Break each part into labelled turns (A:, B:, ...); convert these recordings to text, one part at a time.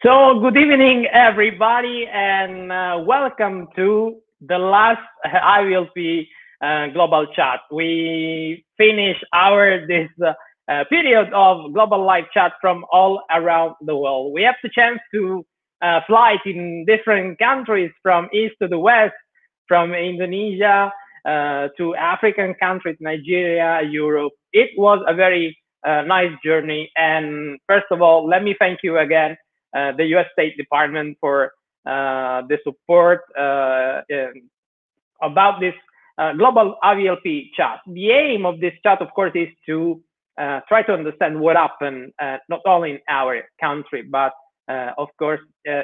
A: So, good evening, everybody, and welcome to the last IVLP global chat. We finish our this period of global live chat from all around the world. We have the chance to fly in different countries from east to the west, from Indonesia to African countries, Nigeria, Europe. It was a very nice journey. And first of all, let me thank you again the U.S. State Department for the support about this global IVLP chat. The aim of this chat, of course, is to try to understand what happened not only in our country, but of course,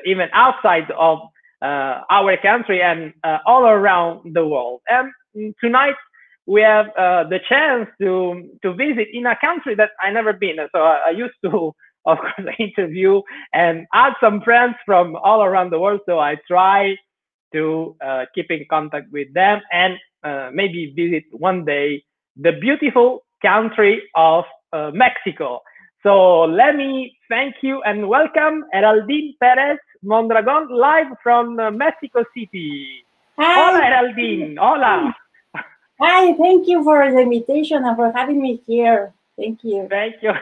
A: even outside of our country and all around the world. And tonight, we have the chance to visit in a country that I never been. So I used to, of course, interview and add some friends from all around the world. So I try to keep in contact with them and maybe visit one day the beautiful country of Mexico. So let me thank you and welcome Jeraldine Perez Mondragon live from Mexico City. Hola,
B: Hi,
A: Jeraldine. Hola.
B: hi, thank you for the invitation and for having me here. Thank you.
A: Thank you.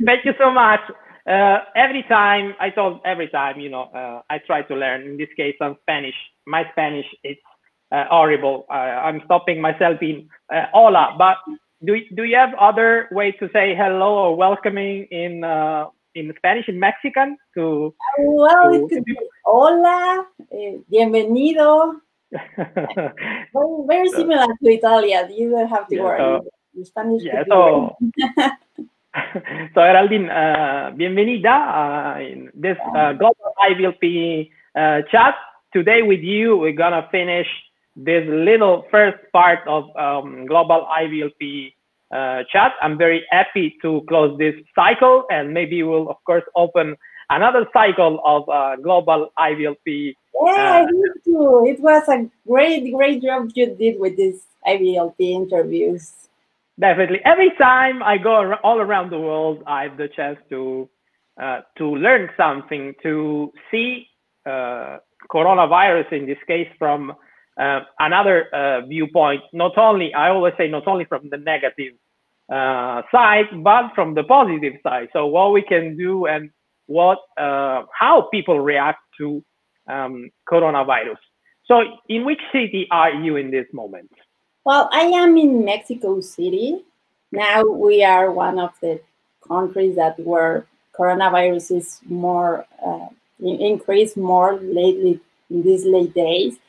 A: Thank you so much. Every time, I try to learn. In this case, on Spanish. My Spanish is horrible. I'm stopping myself in hola. But do you have other way to say hello or welcoming in Spanish, in Mexican?
B: Well, it could be hola, bienvenido. Very similar to Italian. You don't have to
A: Yeah,
B: worry.
A: so,
B: The Spanish
A: yeah,
B: could be
A: so
B: great.
A: So, Geraldine, bienvenida in this global IVLP chat. Today with you, we're gonna finish this little first part of global IVLP chat. I'm very happy to close this cycle, and maybe we'll, of course, open another cycle of global IVLP.
B: Yeah, I think too. It was a great job you did with these IVLP interviews.
A: Definitely. Every time I go all around the world, I have the chance to learn something, to see coronavirus in this case from another viewpoint. Not only, I always say, not only from the negative side, but from the positive side. So what we can do and how people react to coronavirus. So, in which city are you in this moment?
B: Well, I am in Mexico City. Now we are one of the countries that where coronavirus is more increased more lately in these late days.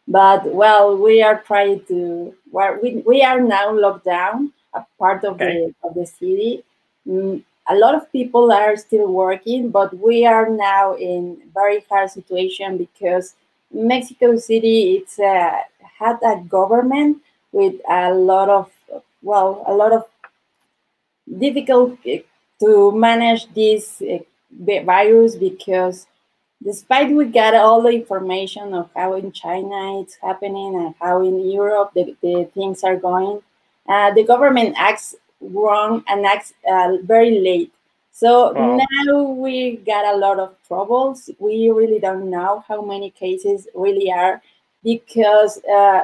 B: But well, we are trying to. We are now locked down a part of
A: Okay.
B: the city. A lot of people are still working, but we are now in very hard situation because Mexico City had a government with a lot of difficult to manage this virus because despite we got all the information of how in China it's happening and how in Europe the things are going, the government acts wrong and acts very late. So
A: Wow.
B: now we got a lot of troubles. We really don't know how many cases really are because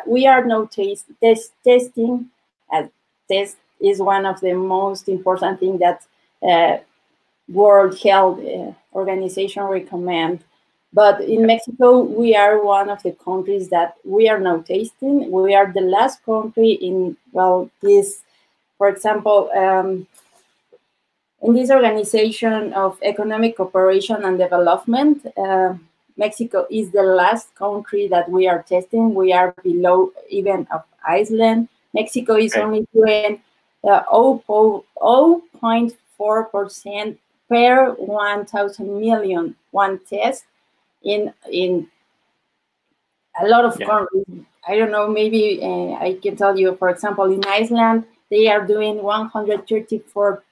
B: we are no testing. Test is one of the most important things that uh, World Health Organization recommend. But in Mexico, we are one of the countries that we are now tasting. We are the last country in, well, this, for example, in this Organization of Economic Cooperation and Development, Mexico is the last country that we are testing. We are below even of Iceland. Mexico is
A: Okay.
B: only doing 0.4% per 1,000 million one test in a lot of
A: Yeah.
B: countries. I don't know, maybe I can tell you, for example, in Iceland, they are doing 134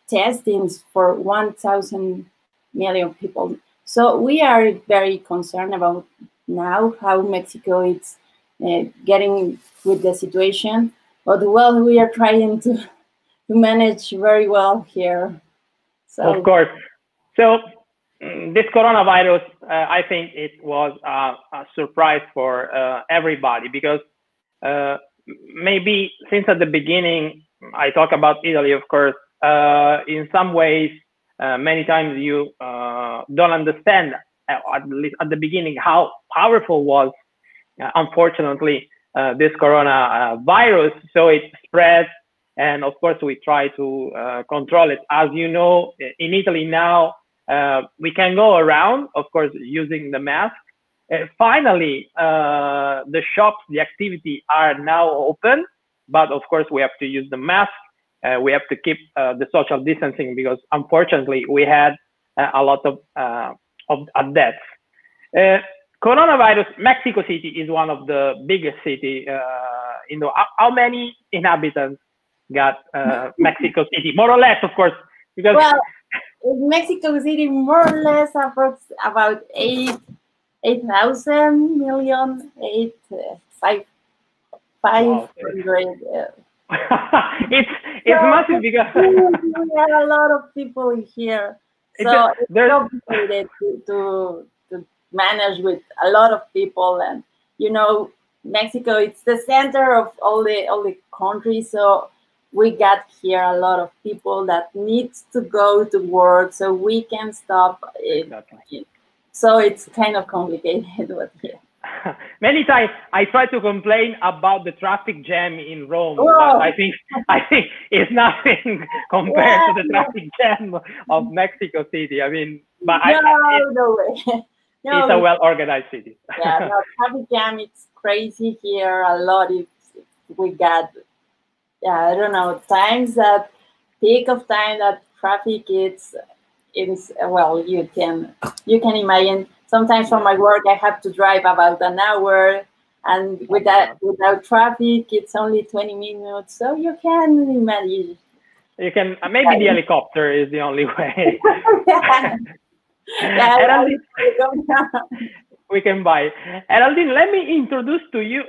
B: testings for 1,000 million people. So we are very concerned about now how Mexico is getting with the situation. But well, we are trying to manage very well here.
A: Of
B: So
A: course. So, this coronavirus, I think it was a surprise for everybody, because maybe since at the beginning, I talk about Italy, of course, in some ways, many times you don't understand, at least at the beginning, how powerful was, unfortunately, this coronavirus. So it spread, and of course we try to control it. As you know, in Italy now, we can go around, of course, using the mask. Finally, the shops, the activity are now open, but of course we have to use the mask. We have to keep the social distancing, because unfortunately we had a lot of deaths. Coronavirus, Mexico City is one of the biggest city in the. How many inhabitants got Mexico City? More or less, of course, because
B: well, in Mexico City, more or less about 8,000 million, 500.
A: It's massive, because
B: we have a lot of people here, so it's complicated to manage with a lot of people. And Mexico, it's the center of all the country, so we got here a lot of people that needs to go to work, so we can stop it.
A: Exactly.
B: So it's kind of complicated. But yeah.
A: Many times I try to complain about the traffic jam in Rome,
B: Whoa.
A: but I think it's nothing compared to the traffic jam of Mexico City. I mean, but
B: no way.
A: No, it's a well-organized city.
B: Yeah, no, traffic jam, it's crazy here a lot. We got, I don't know, peak of time that traffic is well, you can imagine. Sometimes from my work, I have to drive about an hour, and without traffic, it's only 20 minutes. So you can imagine.
A: You can maybe the helicopter is the only way. We can buy. Geraldine, let me introduce you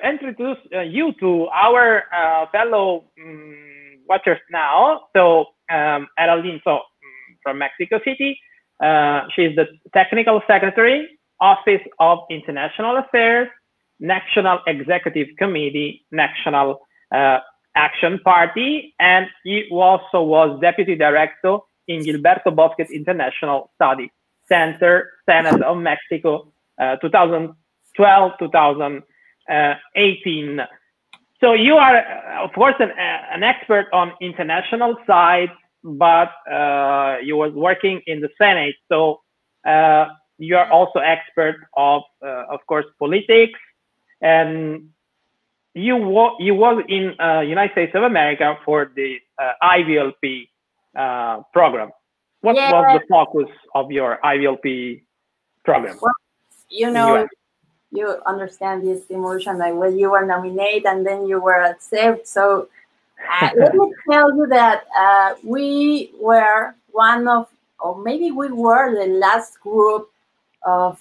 A: to our fellow watchers now. So Geraldine, from Mexico City. She's the Technical Secretary, Office of International Affairs, National Executive Committee, National Action Party, and he also was Deputy Director in Gilberto Bosquet International Study Center, Senate of Mexico, 2012-2018. So you are, of course, an expert on international side, but you was working in the Senate, so you are also expert of course, politics, and you was in United States of America for the IVLP program. What was the focus of your IVLP program?
B: Well, you understand this emotion, like when you were nominated and then you were accepted. So let me tell you that we were one of, or maybe we were the last group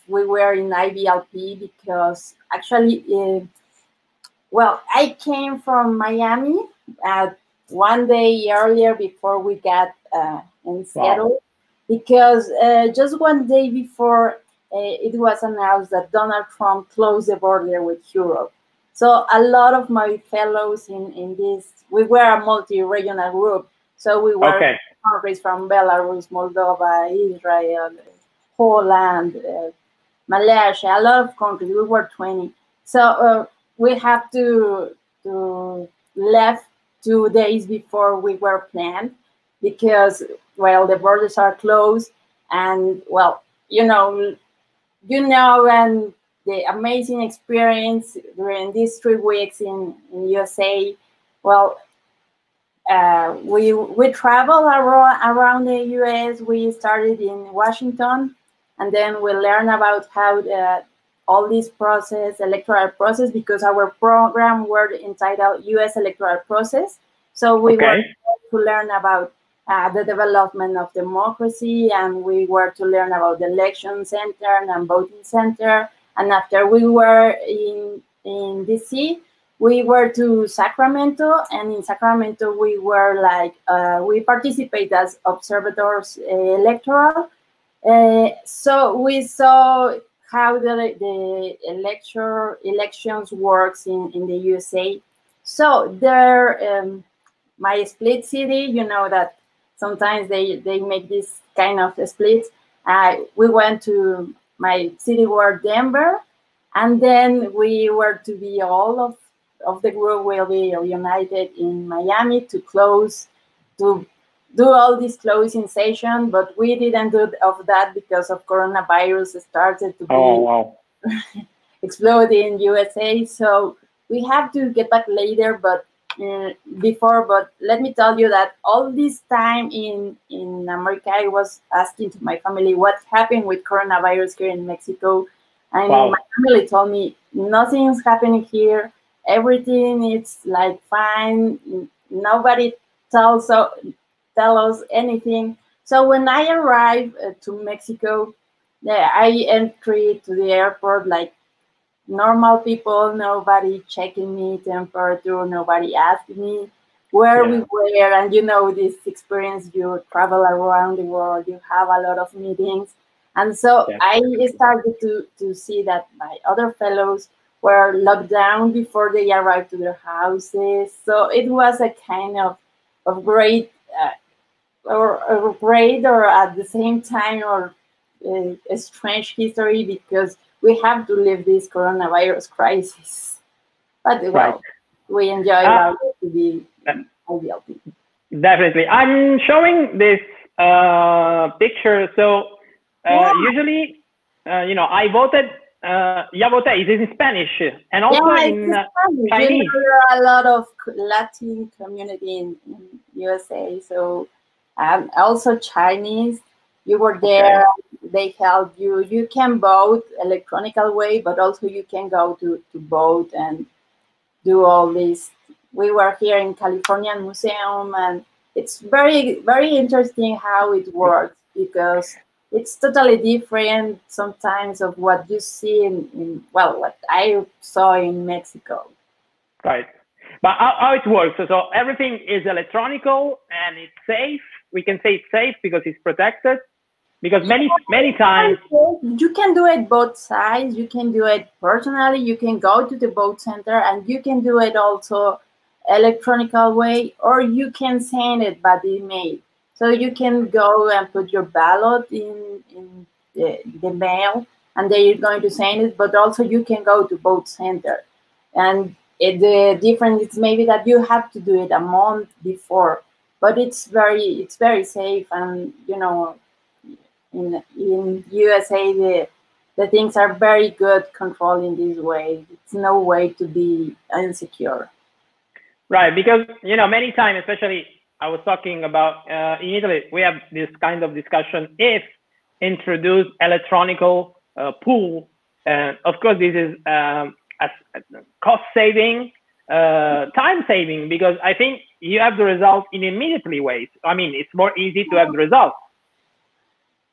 B: we were in IVLP, because actually, I came from Miami one day earlier before we got in Seattle. Wow. Because just one day before it was announced that Donald Trump closed the border with Europe. So a lot of my fellows in this, we were a multi-regional group. So we were countries from Belarus, Moldova, Israel, Poland, Malaysia, a lot of countries. We were 20. So we have to left 2 days before we were planned, because, the borders are closed, and, and the amazing experience during these 3 weeks in USA. We traveled around the US. We started in Washington, and then we learned about how all this electoral process, because our program were entitled US Electoral Process. So we were to learn about the development of democracy, and we were to learn about the election center and voting center. And after we were in DC, we were to Sacramento, and in Sacramento we were we participate as observators electoral. So we saw how the elections works in the USA. So there, my split city, you know that sometimes they make this kind of splits. We went to my city were Denver, and then we were to be all of the group will be united in Miami to close to do all this closing session, but we didn't do of that because of coronavirus started to be exploding in USA. So we have to get back later, but before. But let me tell you that all this time in America, I was asking to my family what happened with coronavirus here in Mexico, and my family told me nothing's happening here. Everything is like fine. Nobody tells tell us anything. So when I arrived to Mexico, I entered to the airport like normal people, nobody checking me temperature, nobody asking me where we were. And you know this experience, you travel around the world, you have a lot of meetings. And so I started to see that my other fellows were locked down before they arrived to their houses. So it was a kind of great or great or at the same time or a strange history because we have to live this coronavirus crisis. But well, we enjoy our to be ideal.
A: Definitely. I'm showing this picture. So usually, I voted. Ya voté is in Spanish and also in Chinese.
B: There are a lot of Latin community in USA, so also Chinese. You were there. They help you. You can vote electronical way, but also you can go to vote and do all this. We were here in California Museum, and it's very, very interesting how it works because it's totally different sometimes of what you see in what I saw in Mexico.
A: Right. But how it works, so everything is electronical and it's safe. We can say it's safe because it's protected. Because many times
B: you can do it both sides. You can do it personally. You can go to the vote center, and you can do it also electronical way, or you can send it by email. So you can go and put your ballot in the mail, and they're going to send it. But also you can go to vote center, and the difference is maybe that you have to do it a month before. But it's very safe, and in USA, the things are very good controlled in this way. It's no way to be insecure.
A: Right, because many times, especially I was talking about in Italy, we have this kind of discussion if introduce electronical pool. Of course, this is a cost saving, time saving, because I think you have the result in immediately ways. I mean, it's more easy to have the result.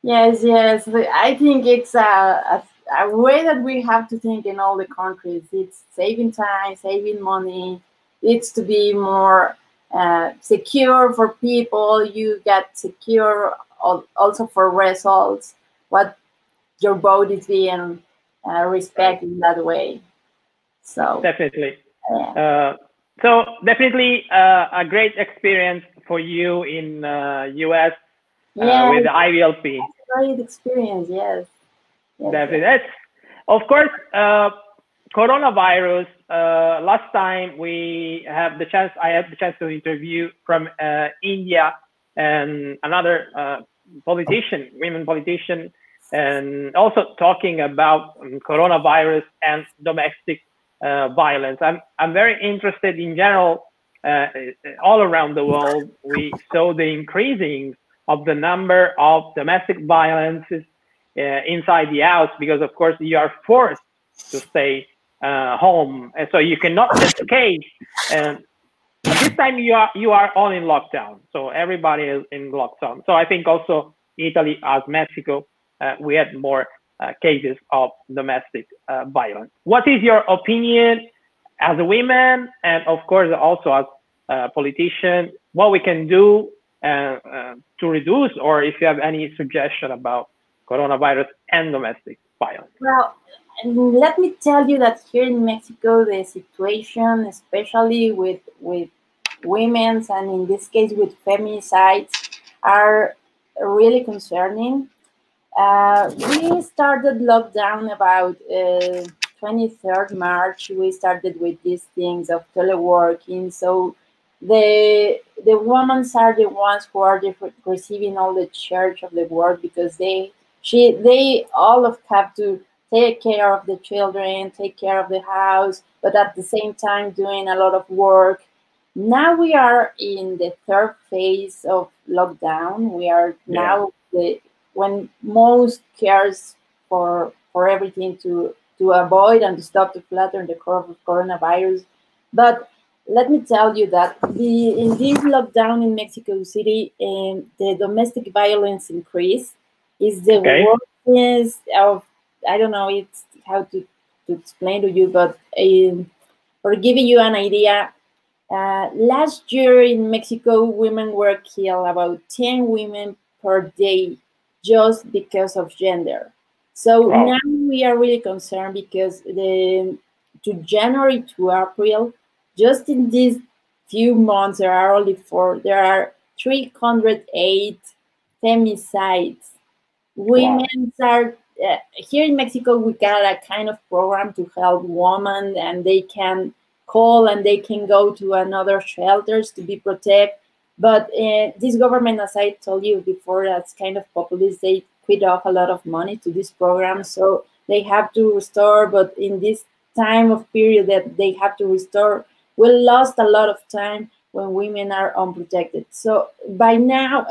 B: Yes. I think it's a way that we have to think in all the countries. It's saving time, saving money. It's to be more secure for people. You get secure also for results. What your vote is being respected in that way. So
A: definitely. So definitely a great experience for you in US. With the IVLP.
B: Great experience, yes.
A: Definitely. Yes. Of course, coronavirus. Last time I had the chance to interview from India and another women politician, and also talking about coronavirus and domestic violence. I'm very interested in general. All around the world, we saw the increasing of the number of domestic violences inside the house, because of course you are forced to stay home, and so you cannot escape. And this time you are all in lockdown, so everybody is in lockdown. So I think also Italy, as Mexico, we had more cases of domestic violence. What is your opinion as a woman, and of course also as a politician, what we can do to reduce, or if you have any suggestion about coronavirus and domestic violence?
B: Well, and let me tell you that here in Mexico, the situation, especially with women's and in this case with feminicides, are really concerning. We started lockdown about 23rd March. We started with these things of teleworking. So the women are the ones who are receiving all the charge of the work because they all of have to take care of the children, take care of the house, but at the same time doing a lot of work. Now we are in the third phase of lockdown. We are now when most cares for everything to avoid and to stop to flatten the curve of coronavirus. But let me tell you that in this lockdown in Mexico City, the domestic violence increase is the worst of, I don't know it's how to explain to you, but for giving you an idea, last year in Mexico, women were killed, about 10 women per day, just because of gender. So now we are really concerned because to January to April, just in these few months, there are 308 femicides. Women are here in Mexico. We got a kind of program to help women, and they can call and they can go to another shelters to be protected. But this government, as I told you before, that's kind of populist. They quit off a lot of money to this program, so they have to restore. But in this time of period that they have to restore, we lost a lot of time when women are unprotected. So by now,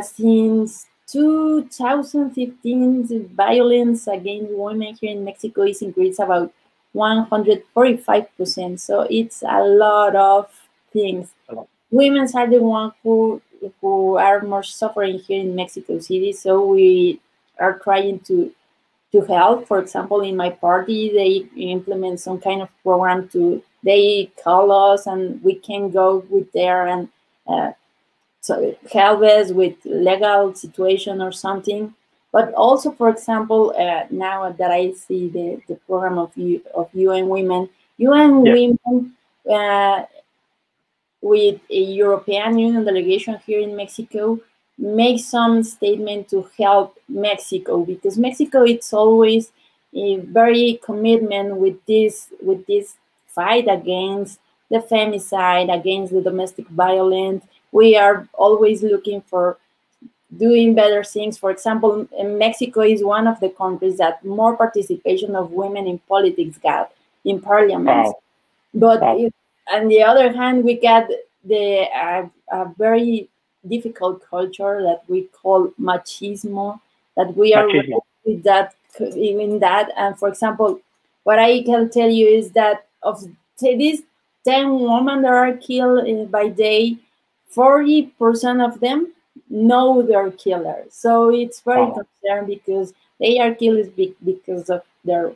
B: since 2015, the violence against women here in Mexico is increased about 145%. So it's a lot of things. Women are the ones who are more suffering here in Mexico City. So we are trying to help. For example, in my party, they implement some kind of program they call us and we can go with there and so help us with legal situation or something. But also, for example, now that I see the program of UN Women, Women with a European Union delegation here in Mexico make some statement to help Mexico, because Mexico it's always a very commitment with this fight against the femicide, against the domestic violence. We are always looking for doing better things. For example, Mexico is one of the countries that more participation of women in politics got in parliament. But on the other hand, we got a very difficult culture that we call machismo, that we are with that, even that. And for example, what I can tell you is that of these 10 women that are killed by day, 40% of them know their killer. So it's very concerning because they are killed because of their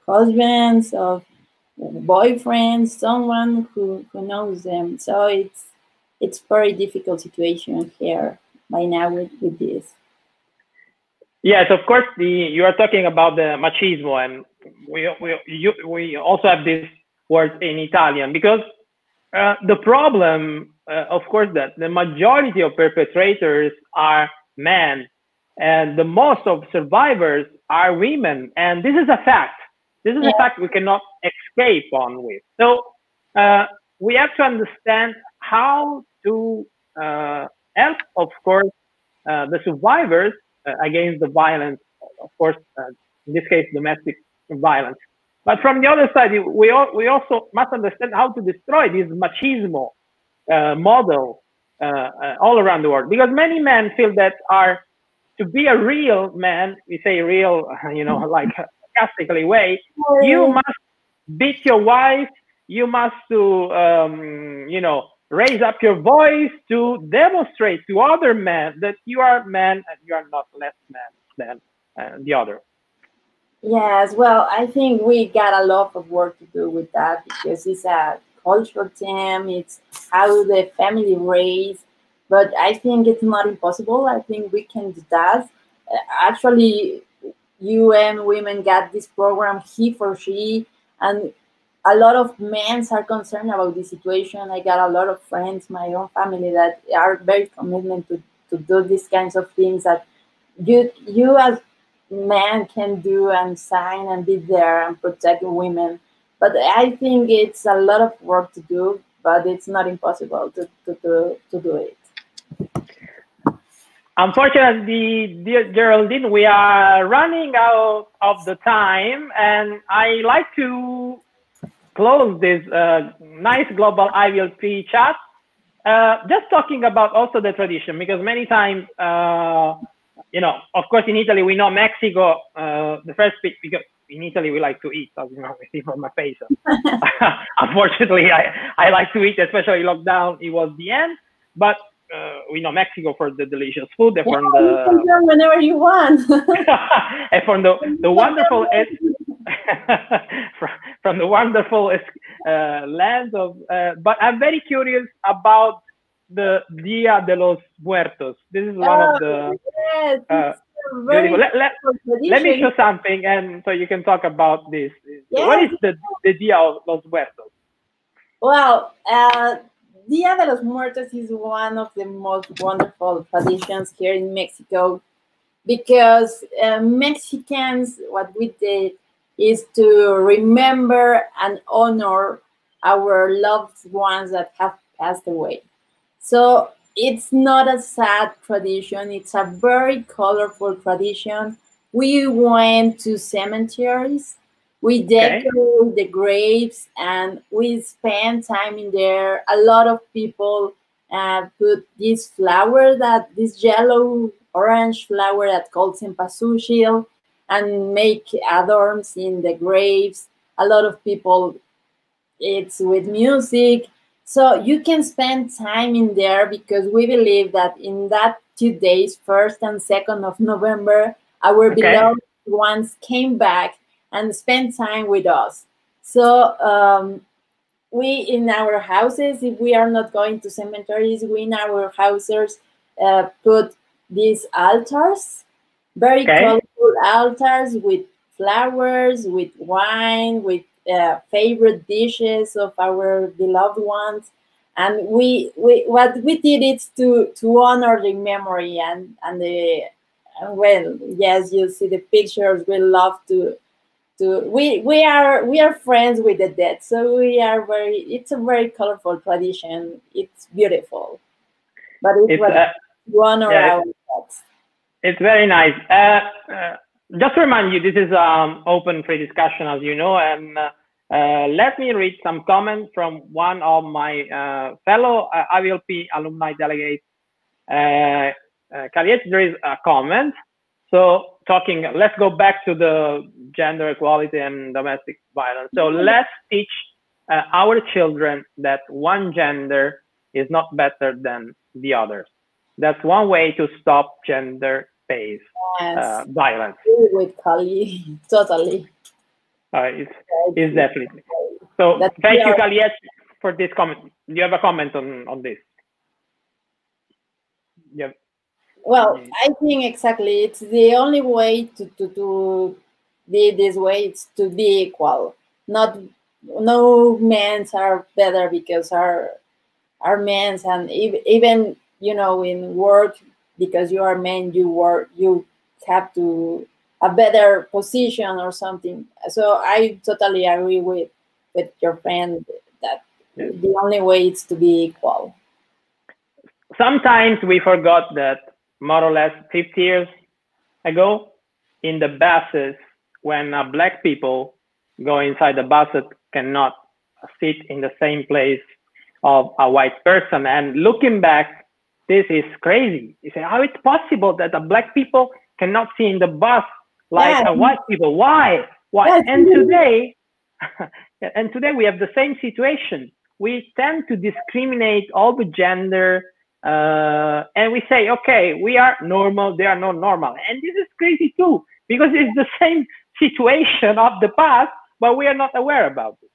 B: husbands, of boyfriends, someone who knows them. So it's very difficult situation here by now with this.
A: Yes, of course. You are talking about the machismo, and we also have this word in Italian because the problem, of course, that the majority of perpetrators are men, and the most of survivors are women, and this is a fact. This is a fact we cannot escape on with. So we have to understand how to help, of course, the survivors against the violence, of course, in this case, domestic violence. But from the other side, we also must understand how to destroy this machismo model all around the world. Because many men feel that to be a real man, we say real, like sarcastically way, you must beat your wife, you must raise up your voice to demonstrate to other men that you are man and you are not less man than the other.
B: Yes, well, I think we got a lot of work to do with that because it's a cultural theme, it's how the family raised, but I think it's not impossible. I think we can do that. Actually, UN Women got this program, He for She, and a lot of men are concerned about the situation. I got a lot of friends, my own family, that are very committed to do these kinds of things that you as man can do and sign and be there and protect women. But I think it's a lot of work to do, but it's not impossible to do it.
A: Unfortunately, dear Geraldine, we are running out of the time, and I like to close this nice global IVLP chat. Just talking about also the tradition, because many times, of course, in Italy, we know Mexico, the first speech, because in Italy, we like to eat, as you know, we see from my face. Unfortunately, I like to eat, especially lockdown, it was the end. But we know Mexico for the delicious food, and from
B: you can come whenever you want.
A: and from the wonderful from the wonderful land of. But I'm very curious about the Dia de los Muertos. This is one of the beautiful. Let me show something, and so you can talk about this. Yes. What is the Dia of los Muertos?
B: Well, Dia de los Muertos is one of the most wonderful traditions here in Mexico, because Mexicans, what we did is to remember and honor our loved ones that have passed away. So it's not a sad tradition, it's a very colorful tradition. We went to cemeteries, we decorate the graves, and we spend time in there. A lot of people put this flower, this yellow orange flower that called cempasúchil, and make adorns in the graves. A lot of people, it's with music. So you can spend time in there, because we believe that in that 2 days, 1st and 2nd of November, our beloved ones came back and spent time with us. So we, in our houses, if we are not going to cemeteries, we in our houses put these altars, very colorful altars with flowers, with wine, with favorite dishes of our beloved ones. And we what we did is to honor the memory and the well, yes, you see the pictures. We love to we are friends with the dead, so we are it's a very colorful tradition. It's beautiful, but it's what to honor our dead.
A: It's very nice. Just to remind you, this is open free discussion, as you know, and let me read some comments from one of my fellow IVLP alumni delegates, Caliet. There is a comment. So let's go back to the gender equality and domestic violence. So let's teach our children that one gender is not better than the others. That's one way to stop gender-based violence.
B: With Kali, totally.
A: It's definitely. So thank you, Caliet, for this comment. Do you have a comment on this? Yeah.
B: Well, I think exactly. It's the only way to be this way. It's to be equal. No men are better because are men, and even in work, because you are men, you have to a better position or something. So I totally agree with your friend that the only way is to be equal.
A: Sometimes we forgot that more or less 50 years ago, in the buses, when black people go inside the bus that cannot sit in the same place of a white person. And looking back, this is crazy. You say, how it's possible that the black people cannot sit in the bus like a white people? Why? And today we have the same situation. We tend to discriminate all the gender, and we say, okay, we are normal, they are not normal. And this is crazy too, because it's the same situation of the past, but we are not aware about it.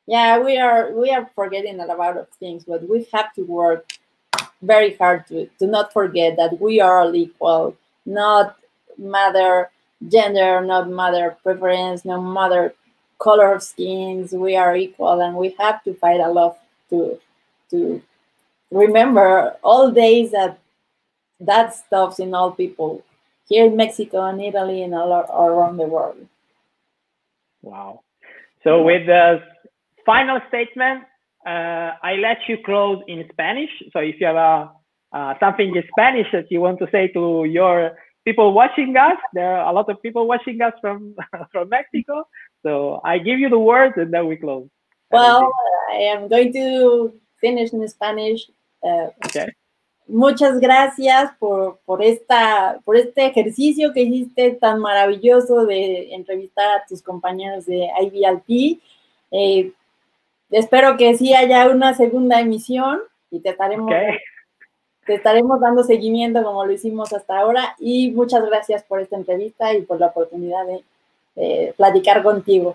B: Yeah, we are forgetting a lot of things, but we have to work very hard to not forget that we are all equal. Not matter gender, not matter preference, no matter color of skins. We are equal, and we have to fight a lot to remember all days that stuff's in all people here in Mexico and Italy and all around the world.
A: Wow. So with the final statement, I let you close in Spanish. So if you have something in Spanish that you want to say to your people watching us, there are a lot of people watching us from from Mexico. So I give you the words and then we close.
B: Well, I am going to finish in Spanish.
A: Okay.
B: Muchas gracias por este ejercicio que hiciste tan maravilloso de entrevistar a tus compañeros de IVLP. Espero que sí haya una segunda emisión y te estaremos dando seguimiento como lo hicimos hasta ahora. Y muchas gracias por esta entrevista y por la oportunidad de platicar contigo.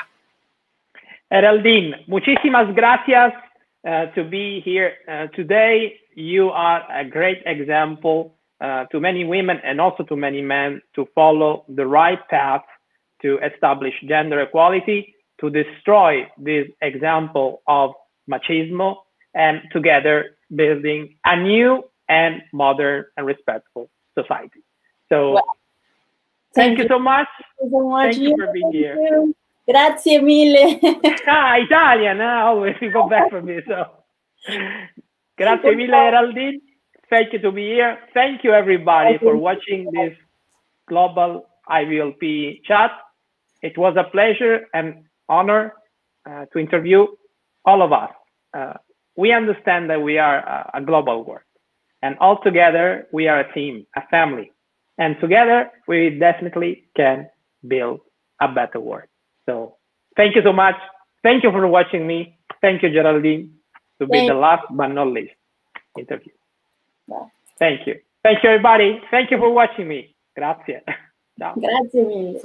A: Jeraldine, muchísimas gracias to be here today. You are a great example to many women and also to many men to follow the right path to establish gender equality, to destroy this example of machismo, and together building a new and modern and respectful society. So well, thank you so much. Thank you for being here.
B: Grazie mille.
A: Italian, always you go back for me. So, grazie mille, Jeraldine. Thank you to be here. Thank you, everybody, for watching this global IVLP chat. It was a pleasure and honor to interview all of us. We understand that we are a global world, and all together we are a team, a family, and together we definitely can build a better world. So thank you so much. Thank you for watching me. Thank you, Jeraldine, to be the last but not least interview. Thank you. Thank you, everybody. Thank you for watching me. Grazie. Ciao.
B: Grazie mille.